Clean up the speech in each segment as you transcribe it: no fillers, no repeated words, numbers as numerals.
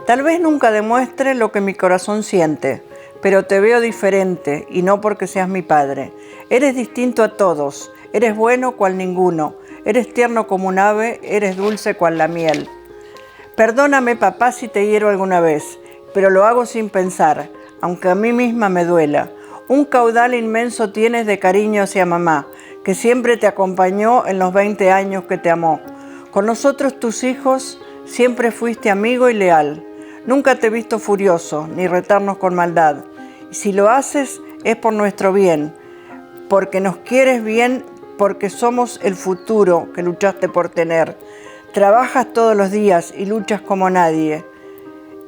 Tal vez nunca demuestre lo que mi corazón siente, pero te veo diferente y no porque seas mi padre. Eres distinto a todos, eres bueno cual ninguno, eres tierno como un ave, eres dulce cual la miel. Perdóname, papá, si te hiero alguna vez, pero lo hago sin pensar, aunque a mí misma me duela. Un caudal inmenso tienes de cariño hacia mamá, que siempre te acompañó en los 20 años que te amó. Con nosotros, tus hijos, siempre fuiste amigo y leal. Nunca te he visto furioso, ni retarnos con maldad. Y si lo haces, es por nuestro bien, porque nos quieres bien, porque somos el futuro que luchaste por tener. Trabajas todos los días y luchas como nadie.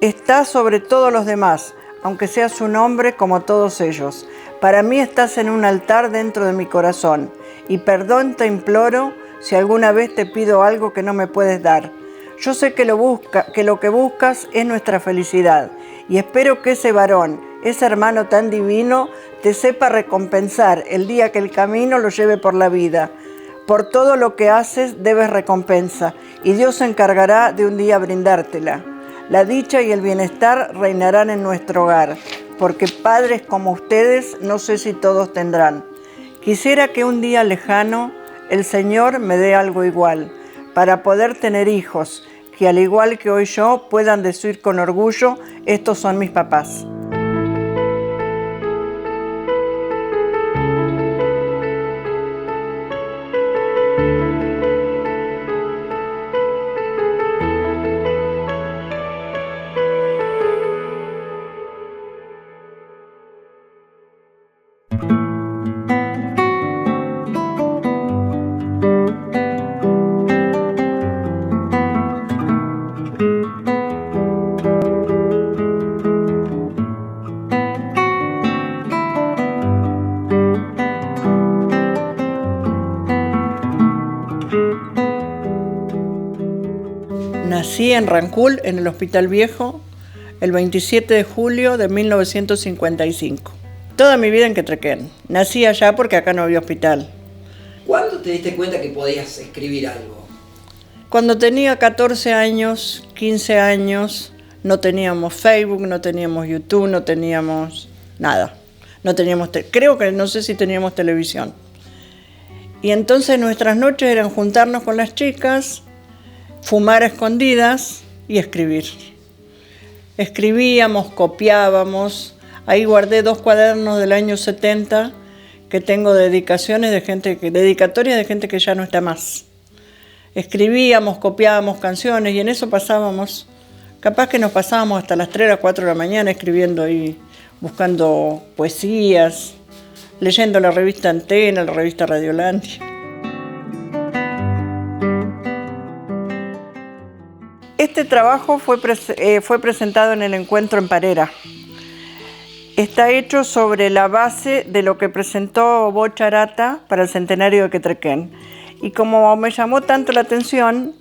Estás sobre todos los demás, aunque seas un hombre como todos ellos. Para mí estás en un altar dentro de mi corazón, y perdón te imploro si alguna vez te pido algo que no me puedes dar. Yo sé que lo que buscas es nuestra felicidad, y espero que ese varón, ese hermano tan divino, te sepa recompensar el día que el camino lo lleve por la vida. Por todo lo que haces debes recompensa, y Dios se encargará de un día brindártela. La dicha y el bienestar reinarán en nuestro hogar, porque padres como ustedes no sé si todos tendrán. Quisiera que un día lejano el Señor me dé algo igual, para poder tener hijos, que al igual que hoy yo puedan decir con orgullo, estos son mis papás. Nací en Rancul, en el Hospital Viejo, el 27 de julio de 1955. Toda mi vida en Quetrequén. Nací allá porque acá no había hospital. ¿Cuándo te diste cuenta que podías escribir algo? Cuando tenía 14 años, 15 años, no teníamos Facebook, no teníamos YouTube, no teníamos nada. No teníamos creo que no sé si teníamos televisión. Y entonces nuestras noches eran juntarnos con las chicas, fumar a escondidas y escribir. Escribíamos, copiábamos. Ahí guardé 2 cuadernos del año 70 que tengo dedicatorias de gente que ya no está más. Escribíamos, copiábamos canciones y en eso pasábamos. Capaz que nos pasábamos hasta las 3 o 4 de la mañana escribiendo y buscando poesías, leyendo la revista Antena, la revista Radiolandia. Este trabajo fue presentado en el encuentro en Parera. Está hecho sobre la base de lo que presentó Bocha Arata para el centenario de Quetrequén. Y como me llamó tanto la atención,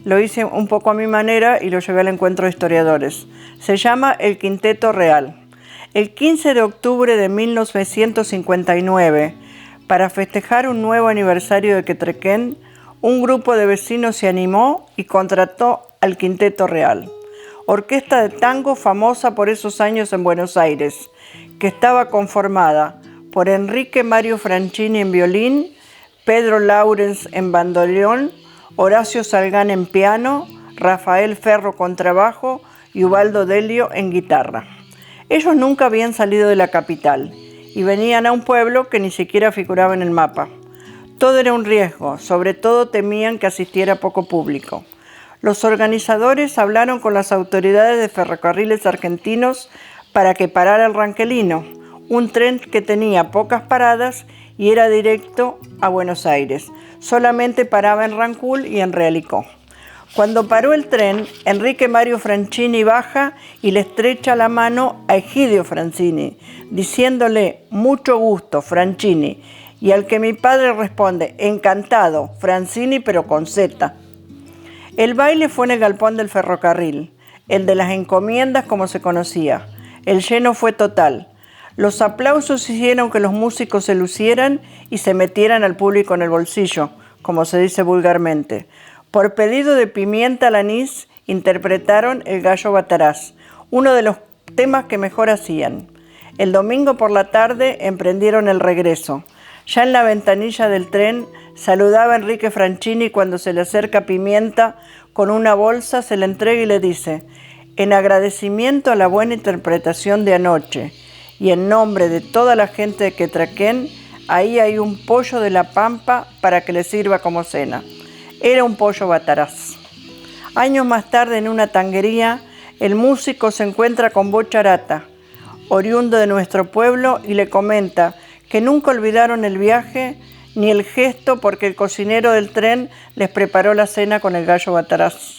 lo hice un poco a mi manera y lo llevé al encuentro de historiadores. Se llama El Quinteto Real. El 15 de octubre de 1959, para festejar un nuevo aniversario de Quetrequén, un grupo de vecinos se animó y contrató al Quinteto Real, orquesta de tango famosa por esos años en Buenos Aires, que estaba conformada por Enrique Mario Franchini en violín, Pedro Laurens en bandoneón, Horacio Salgán en piano, Rafael Ferro contrabajo y Ubaldo Delio en guitarra. Ellos nunca habían salido de la capital y venían a un pueblo que ni siquiera figuraba en el mapa. Todo era un riesgo, sobre todo temían que asistiera poco público. Los organizadores hablaron con las autoridades de Ferrocarriles Argentinos para que parara el Ranquelino, un tren que tenía pocas paradas y era directo a Buenos Aires. Solamente paraba en Rancul y en Realicó. Cuando paró el tren, Enrique Mario Franchini baja y le estrecha la mano a Egidio Franchini, diciéndole: mucho gusto, Franchini. Y al que mi padre responde: encantado, Franchini, pero con Z. El baile fue en el galpón del ferrocarril, el de las encomiendas como se conocía. El lleno fue total. Los aplausos hicieron que los músicos se lucieran y se metieran al público en el bolsillo, como se dice vulgarmente. Por pedido de Pimienta al Anís interpretaron El Gallo Bataraz, uno de los temas que mejor hacían. El domingo por la tarde emprendieron el regreso. Ya en la ventanilla del tren saludaba a Enrique Franchini cuando se le acerca Pimienta con una bolsa, se la entrega y le dice: en agradecimiento a la buena interpretación de anoche y en nombre de toda la gente de Quetraquén, ahí hay un pollo de la Pampa para que le sirva como cena. Era un pollo Bataraz. Años más tarde, en una tanguería, el músico se encuentra con Bocha Arata, oriundo de nuestro pueblo, y le comenta que nunca olvidaron el viaje ni el gesto porque el cocinero del tren les preparó la cena con el gallo Bataraz.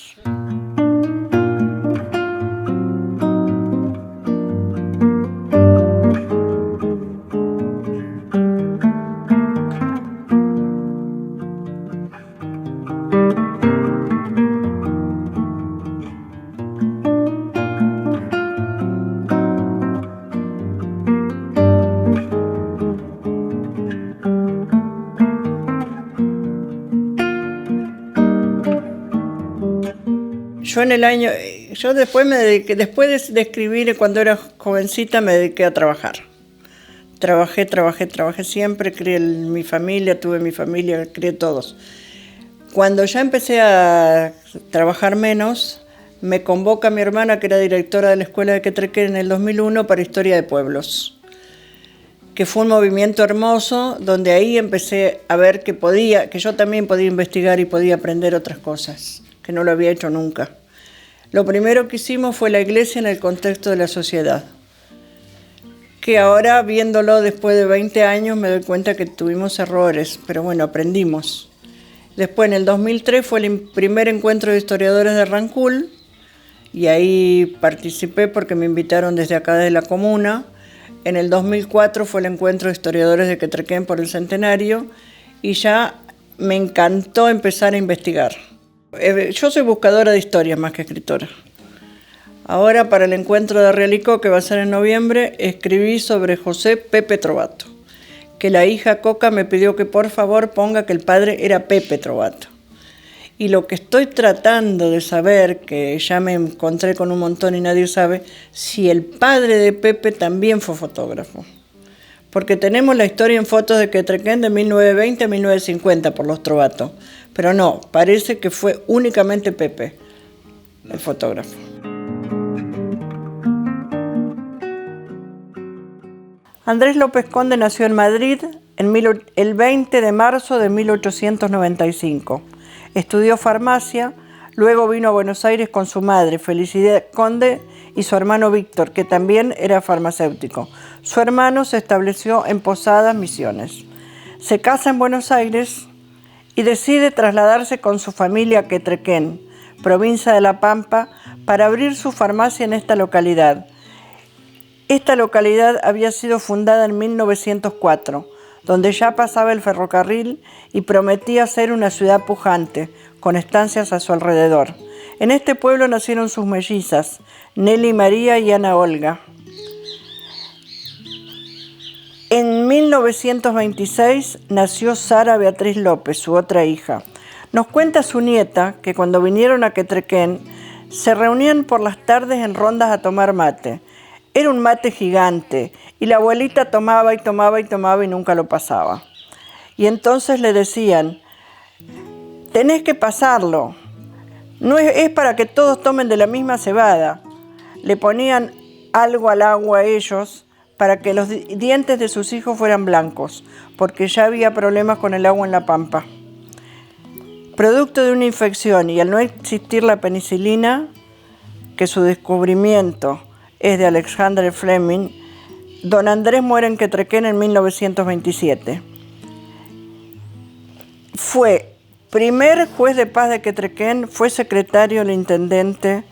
Yo después me dediqué, después de escribir, cuando era jovencita, me dediqué a trabajar. Trabajé siempre, crié mi familia, tuve mi familia, crié todos. Cuando ya empecé a trabajar menos, me convoca mi hermana, que era directora de la escuela de Quetraquén en el 2001, para Historia de Pueblos, que fue un movimiento hermoso, donde ahí empecé a ver que yo también podía investigar y podía aprender otras cosas, que no lo había hecho nunca. Lo primero que hicimos fue la iglesia en el contexto de la sociedad, que ahora, viéndolo después de 20 años, me doy cuenta que tuvimos errores, pero bueno, aprendimos. Después, en el 2003, fue el primer encuentro de historiadores de Rancul, y ahí participé porque me invitaron desde acá de la comuna. En el 2004 fue el encuentro de historiadores de Quetraquén por el centenario, y ya me encantó empezar a investigar. Yo soy buscadora de historias más que escritora. Ahora, para el encuentro de Realicó, que va a ser en noviembre, escribí sobre José Pepe Trovato, que la hija Coca me pidió que por favor ponga que el padre era Pepe Trovato. Y lo que estoy tratando de saber, que ya me encontré con un montón y nadie sabe, si el padre de Pepe también fue fotógrafo. Porque tenemos la historia en fotos de Quetraquén de 1920 a 1950 por los Trovato. Pero no, parece que fue únicamente Pepe, el fotógrafo. Andrés López Conde nació en Madrid el 20 de marzo de 1895. Estudió farmacia, luego vino a Buenos Aires con su madre, Felicidad Conde, y su hermano Víctor, que también era farmacéutico. Su hermano se estableció en Posadas, Misiones. Se casa en Buenos Aires y decide trasladarse con su familia a Quetraquén, provincia de La Pampa, para abrir su farmacia en esta localidad. Esta localidad había sido fundada en 1904, donde ya pasaba el ferrocarril y prometía ser una ciudad pujante, con estancias a su alrededor. En este pueblo nacieron sus mellizas, Nelly María y Ana Olga. En 1926 nació Sara Beatriz López, su otra hija. Nos cuenta su nieta que cuando vinieron a Quetraquén se reunían por las tardes en rondas a tomar mate. Era un mate gigante y la abuelita tomaba y nunca lo pasaba. Y entonces le decían: tenés que pasarlo, no es para que todos tomen de la misma cebada. Le ponían algo al agua a ellos para que los dientes de sus hijos fueran blancos, porque ya había problemas con el agua en La Pampa. Producto de una infección y al no existir la penicilina, que su descubrimiento es de Alexander Fleming, don Andrés muere en Quetraquén en 1927. Fue primer juez de paz de Quetraquén, fue secretario del intendente.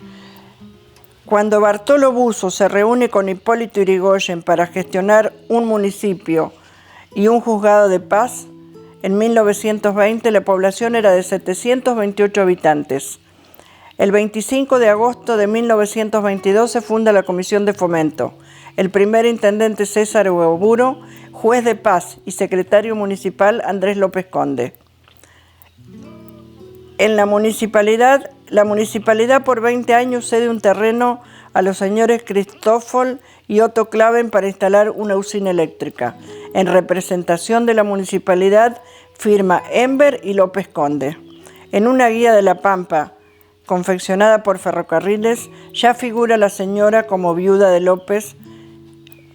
Cuando Bartolo Buzo se reúne con Hipólito Yrigoyen para gestionar un municipio y un juzgado de paz, en 1920 la población era de 728 habitantes. El 25 de agosto de 1922 se funda la Comisión de Fomento. El primer intendente César Hueburo, juez de paz y secretario municipal Andrés López Conde. En la municipalidad la municipalidad por 20 años cede un terreno a los señores Cristófol y Otto Claven para instalar una usina eléctrica. En representación de la municipalidad firma Enver y López Conde. En una guía de La Pampa, confeccionada por Ferrocarriles, ya figura la señora como viuda de López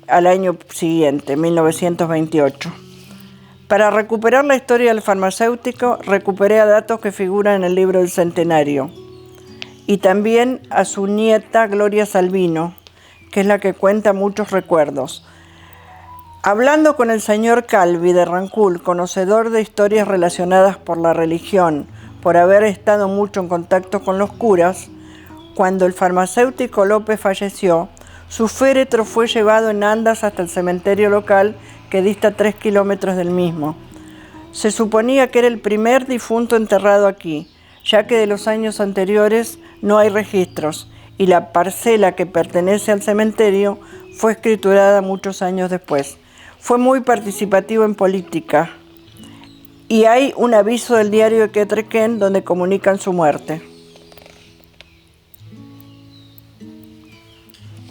al año siguiente, 1928. Para recuperar la historia del farmacéutico, recuperé a datos que figuran en el libro del Centenario y también a su nieta Gloria Salvino, que es la que cuenta muchos recuerdos. Hablando con el señor Calvi de Rancul, conocedor de historias relacionadas por la religión, por haber estado mucho en contacto con los curas, cuando el farmacéutico López falleció, su féretro fue llevado en andas hasta el cementerio local que dista 3 kilómetros del mismo. Se suponía que era el primer difunto enterrado aquí, ya que de los años anteriores no hay registros y la parcela que pertenece al cementerio fue escriturada muchos años después. Fue muy participativo en política y hay un aviso del diario de Quetrequén donde comunican su muerte.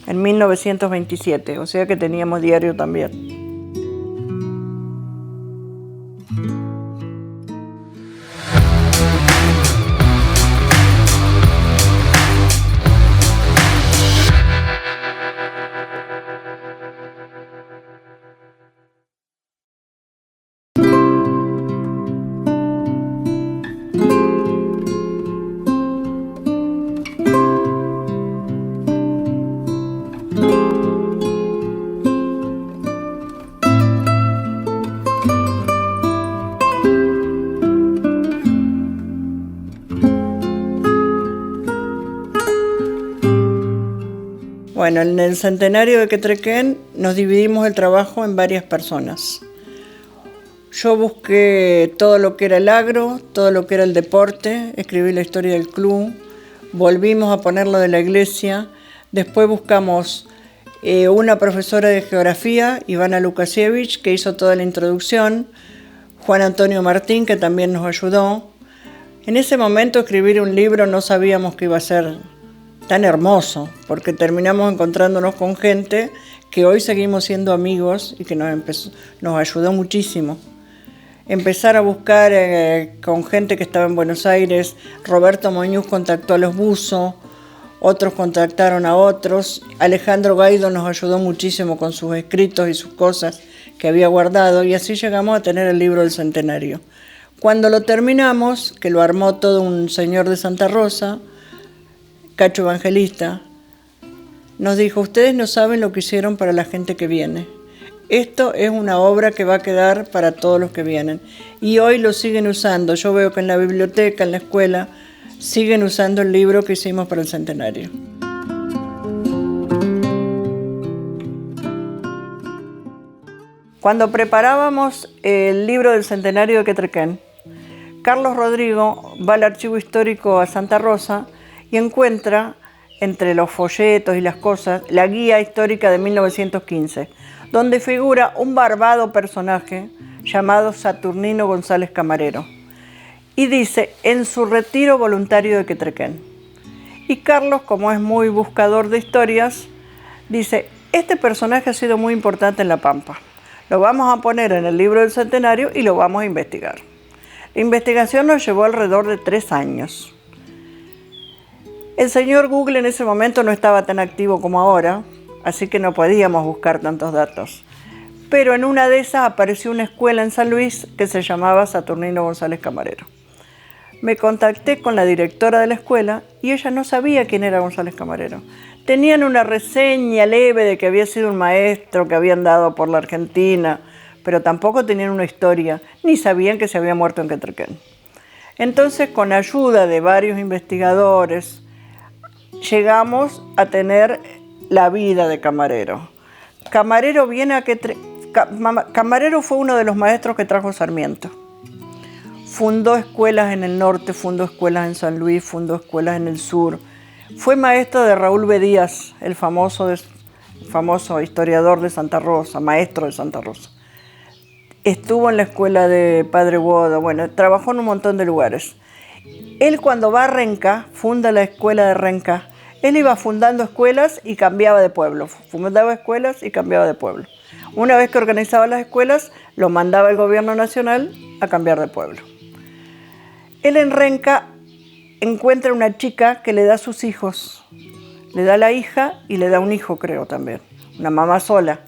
En 1927, o sea que teníamos diario también. Bueno, en el centenario de Quetrequén nos dividimos el trabajo en varias personas. Yo busqué todo lo que era el agro, todo lo que era el deporte, escribí la historia del club, volvimos a poner lo de la iglesia, después buscamos una profesora de geografía, Ivana Lukasiewicz, que hizo toda la introducción, Juan Antonio Martín, que también nos ayudó. En ese momento escribir un libro no sabíamos que iba a ser tan hermoso, porque terminamos encontrándonos con gente que hoy seguimos siendo amigos y que nos ayudó muchísimo. Empezar a buscar con gente que estaba en Buenos Aires. Roberto Moñuz contactó a los buzos, otros contactaron a otros. Alejandro Gaido nos ayudó muchísimo con sus escritos y sus cosas que había guardado, y así llegamos a tener el libro del Centenario. Cuando lo terminamos, que lo armó todo un señor de Santa Rosa, Cacho Evangelista, nos dijo: ustedes no saben lo que hicieron para la gente que viene. Esto es una obra que va a quedar para todos los que vienen. Y hoy lo siguen usando. Yo veo que en la biblioteca, en la escuela, siguen usando el libro que hicimos para el centenario. Cuando preparábamos el libro del centenario de Quetrequén, Carlos Rodrigo va al archivo histórico a Santa Rosa y encuentra, entre los folletos y las cosas, la guía histórica de 1915, donde figura un barbado personaje llamado Saturnino González Camarero. Y dice: en su retiro voluntario de Quetrequén. Y Carlos, como es muy buscador de historias, dice: este personaje ha sido muy importante en La Pampa. Lo vamos a poner en el libro del centenario y lo vamos a investigar. La investigación nos llevó alrededor de 3 años. El señor Google en ese momento no estaba tan activo como ahora, así que no podíamos buscar tantos datos. Pero en una de esas apareció una escuela en San Luis que se llamaba Saturnino González Camarero. Me contacté con la directora de la escuela y ella no sabía quién era González Camarero. Tenían una reseña leve de que había sido un maestro que habían dado por la Argentina, pero tampoco tenían una historia, ni sabían que se había muerto en Quetrequén. Entonces, con ayuda de varios investigadores, llegamos a tener la vida de Camarero. Camarero Camarero fue uno de los maestros que trajo Sarmiento. Fundó escuelas en el norte, fundó escuelas en San Luis, fundó escuelas en el sur. Fue maestro de Raúl B. Díaz, el famoso historiador de Santa Rosa, maestro de Santa Rosa. Estuvo en la escuela de Padre Boda, bueno, trabajó en un montón de lugares. Él cuando va a Renca, funda la escuela de Renca. Él iba fundando escuelas y cambiaba de pueblo. Fundaba escuelas y cambiaba de pueblo. Una vez que organizaba las escuelas, lo mandaba el gobierno nacional a cambiar de pueblo. Él en Renca encuentra una chica que le da sus hijos. Le da la hija y le da un hijo, creo también. Una mamá sola.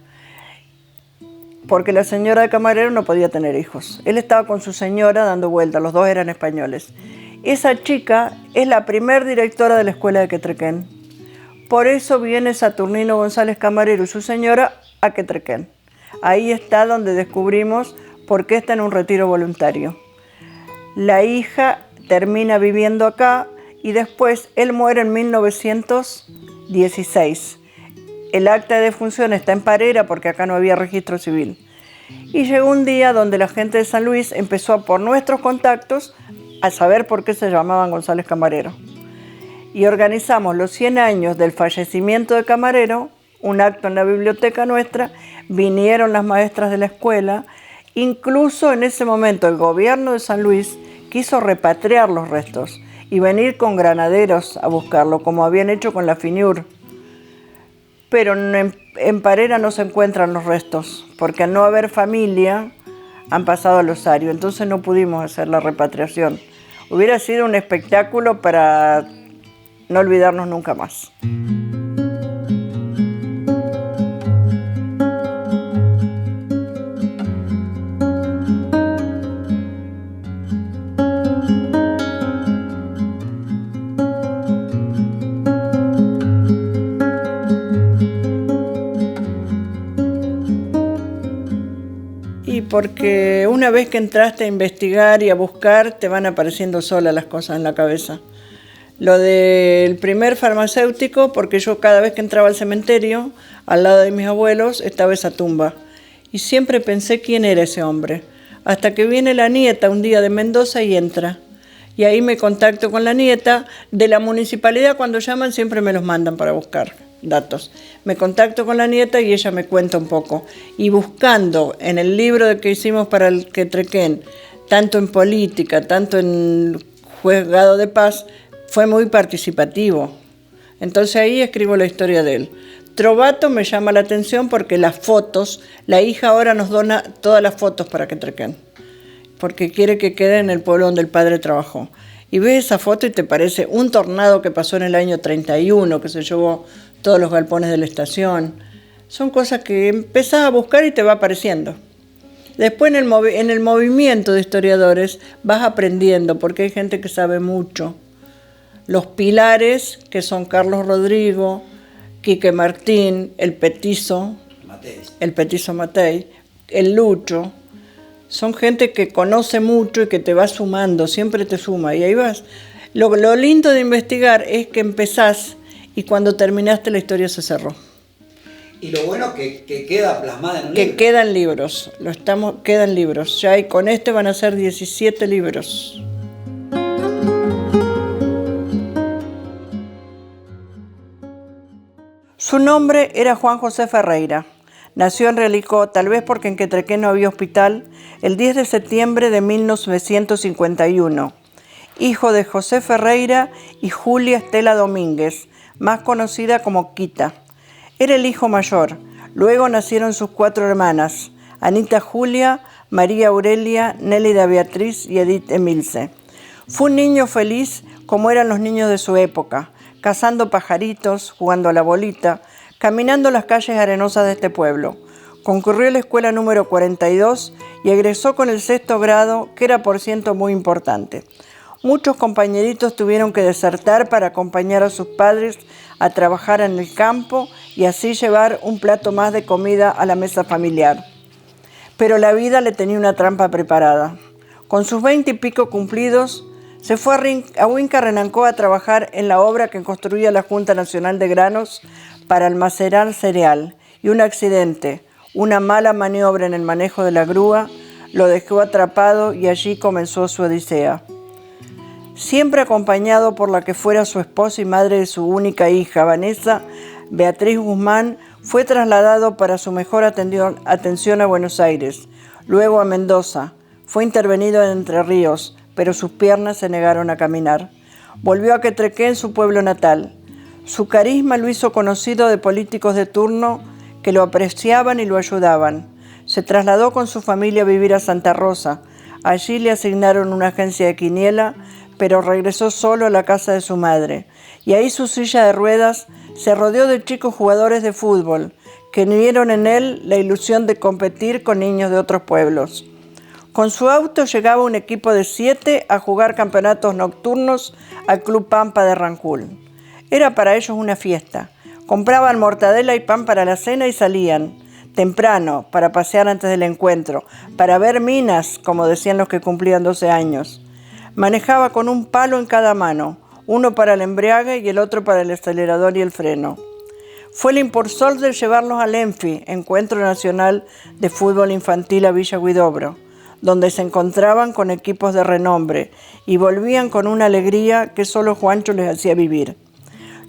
Porque la señora de camarero no podía tener hijos. Él estaba con su señora dando vueltas, los dos eran españoles. Esa chica es la primer directora de la escuela de Quetrequén. Por eso viene Saturnino González Camarero y su señora a Quetrequén. Ahí está donde descubrimos por qué está en un retiro voluntario. La hija termina viviendo acá y después él muere en 1916. El acta de defunción está en Parera porque acá no había registro civil. Y llegó un día donde la gente de San Luis empezó por nuestros contactos a saber por qué se llamaban González Camarero. Y organizamos los 100 años del fallecimiento de Camarero, un acto en la biblioteca nuestra, vinieron las maestras de la escuela, incluso en ese momento el gobierno de San Luis quiso repatriar los restos y venir con granaderos a buscarlo, como habían hecho con la FINIUR. Pero en Parera no se encuentran los restos, porque al no haber familia han pasado al osario, entonces no pudimos hacer la repatriación. Hubiera sido un espectáculo para no olvidarnos nunca más. Porque una vez que entraste a investigar y a buscar, te van apareciendo solas las cosas en la cabeza. Lo del primer farmacéutico, porque yo cada vez que entraba al cementerio, al lado de mis abuelos, estaba esa tumba. Y siempre pensé quién era ese hombre. Hasta que viene la nieta un día de Mendoza y entra. Y ahí me contacto con la nieta. De la municipalidad, cuando llaman, siempre me los mandan para buscar datos. Me contacto con la nieta y ella me cuenta un poco. Y buscando en el libro que hicimos para el Quetrequén, tanto en política, tanto en juzgado de paz, fue muy participativo. Entonces ahí escribo la historia de él. Trovato me llama la atención porque las fotos, la hija ahora nos dona todas las fotos para Quetrequén, porque quiere que quede en el pueblo donde el padre trabajó. Y ves esa foto y te parece un tornado que pasó en el año 31, que se llevó todos los galpones de la estación. Son cosas que empezás a buscar y te va apareciendo. Después en el movimiento de historiadores vas aprendiendo, porque hay gente que sabe mucho. Los pilares, que son Carlos Rodrigo, Quique Martín, el Petizo Matei, el Lucho, son gente que conoce mucho y que te va sumando, siempre te suma, y ahí vas. Lo lindo de investigar es que empezás y cuando terminaste la historia se cerró. Y lo bueno que queda plasmada en un libro. Que quedan libros, quedan libros. Ya y con este van a ser 17 libros. Su nombre era Juan José Ferreira. Nació en Realicó, tal vez porque en Quetrequén no había hospital, el 10 de septiembre de 1951. Hijo de José Ferreira y Julia Estela Domínguez, más conocida como Quita. Era el hijo mayor. Luego nacieron sus 4 hermanas, Anita Julia, María Aurelia, Nélida Beatriz y Edith Emilce. Fue un niño feliz como eran los niños de su época, cazando pajaritos, jugando a la bolita, caminando las calles arenosas de este pueblo. Concurrió a la escuela número 42 y egresó con el 6º grado, que era por ciento muy importante. Muchos compañeritos tuvieron que desertar para acompañar a sus padres a trabajar en el campo y así llevar un plato más de comida a la mesa familiar. Pero la vida le tenía una trampa preparada. Con sus 20 y pico cumplidos, se fue a Huinca-Renancó a trabajar en la obra que construía la Junta Nacional de Granos para almacenar cereal, y un accidente, una mala maniobra en el manejo de la grúa, lo dejó atrapado y allí comenzó su odisea. Siempre acompañado por la que fuera su esposa y madre de su única hija, Vanessa Beatriz Guzmán, fue trasladado para su mejor atención a Buenos Aires, luego a Mendoza. Fue intervenido en Entre Ríos, pero sus piernas se negaron a caminar. Volvió a Quetrequén, su pueblo natal. Su carisma lo hizo conocido de políticos de turno que lo apreciaban y lo ayudaban. Se trasladó con su familia a vivir a Santa Rosa. Allí le asignaron una agencia de quiniela, pero regresó solo a la casa de su madre. Y ahí su silla de ruedas se rodeó de chicos jugadores de fútbol, que vieron en él la ilusión de competir con niños de otros pueblos. Con su auto llegaba un equipo de 7 a jugar campeonatos nocturnos al Club Pampa de Rancul. Era para ellos una fiesta. Compraban mortadela y pan para la cena y salían temprano para pasear antes del encuentro, para ver minas, como decían los que cumplían 12 años. Manejaba con un palo en cada mano, uno para el embriague y el otro para el acelerador y el freno. Fue el impulsor de llevarlos al ENFI, Encuentro Nacional de Fútbol Infantil a Villa Huidobro, donde se encontraban con equipos de renombre y volvían con una alegría que solo Juancho les hacía vivir.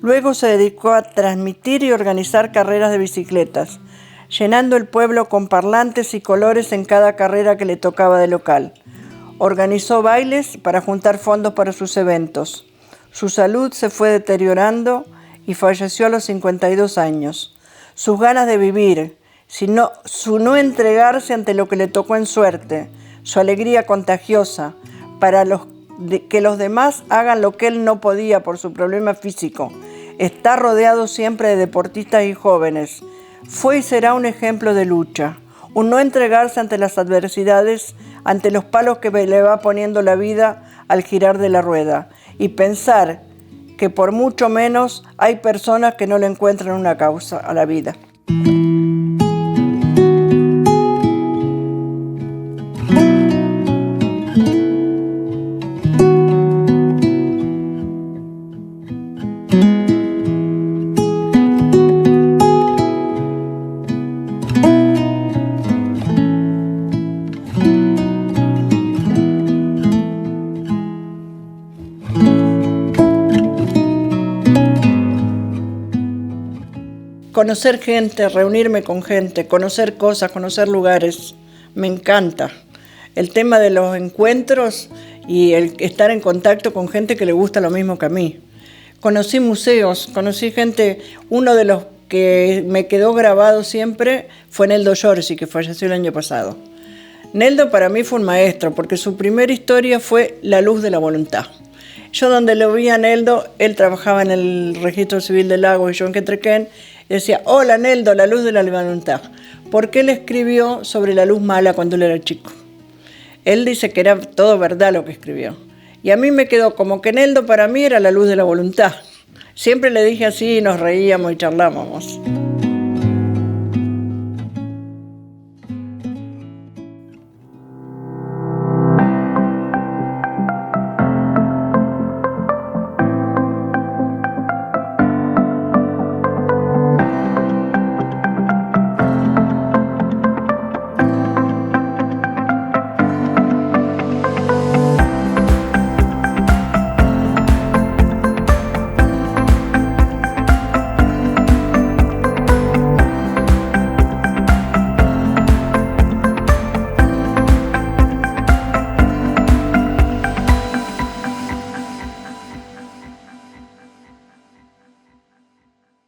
Luego se dedicó a transmitir y organizar carreras de bicicletas, llenando el pueblo con parlantes y colores en cada carrera que le tocaba de local. Organizó bailes para juntar fondos para sus eventos. Su salud se fue deteriorando y falleció a los 52 años. Sus ganas de vivir, su no entregarse ante lo que le tocó en suerte, su alegría contagiosa para que los demás hagan lo que él no podía por su problema físico. Está rodeado siempre de deportistas y jóvenes. Fue y será un ejemplo de lucha, un no entregarse ante las adversidades, ante los palos que le va poniendo la vida al girar de la rueda, y pensar que por mucho menos hay personas que no le encuentran una causa a la vida. Conocer gente, reunirme con gente, conocer cosas, conocer lugares, me encanta. El tema de los encuentros y el estar en contacto con gente que le gusta lo mismo que a mí. Conocí museos, conocí gente, uno de los que me quedó grabado siempre fue Neldo Giorgi, que falleció el año pasado. Neldo para mí fue un maestro, porque su primera historia fue La luz de la voluntad. Yo donde lo vi a Neldo, él trabajaba en el Registro Civil de Lagos y yo en Quetrequén, decía, hola Neldo, la luz de la voluntad. Porque él escribió sobre la luz mala cuando él era chico. Él dice que era todo verdad lo que escribió. Y a mí me quedó como que Neldo para mí era la luz de la voluntad. Siempre le dije así y nos reíamos y charlábamos.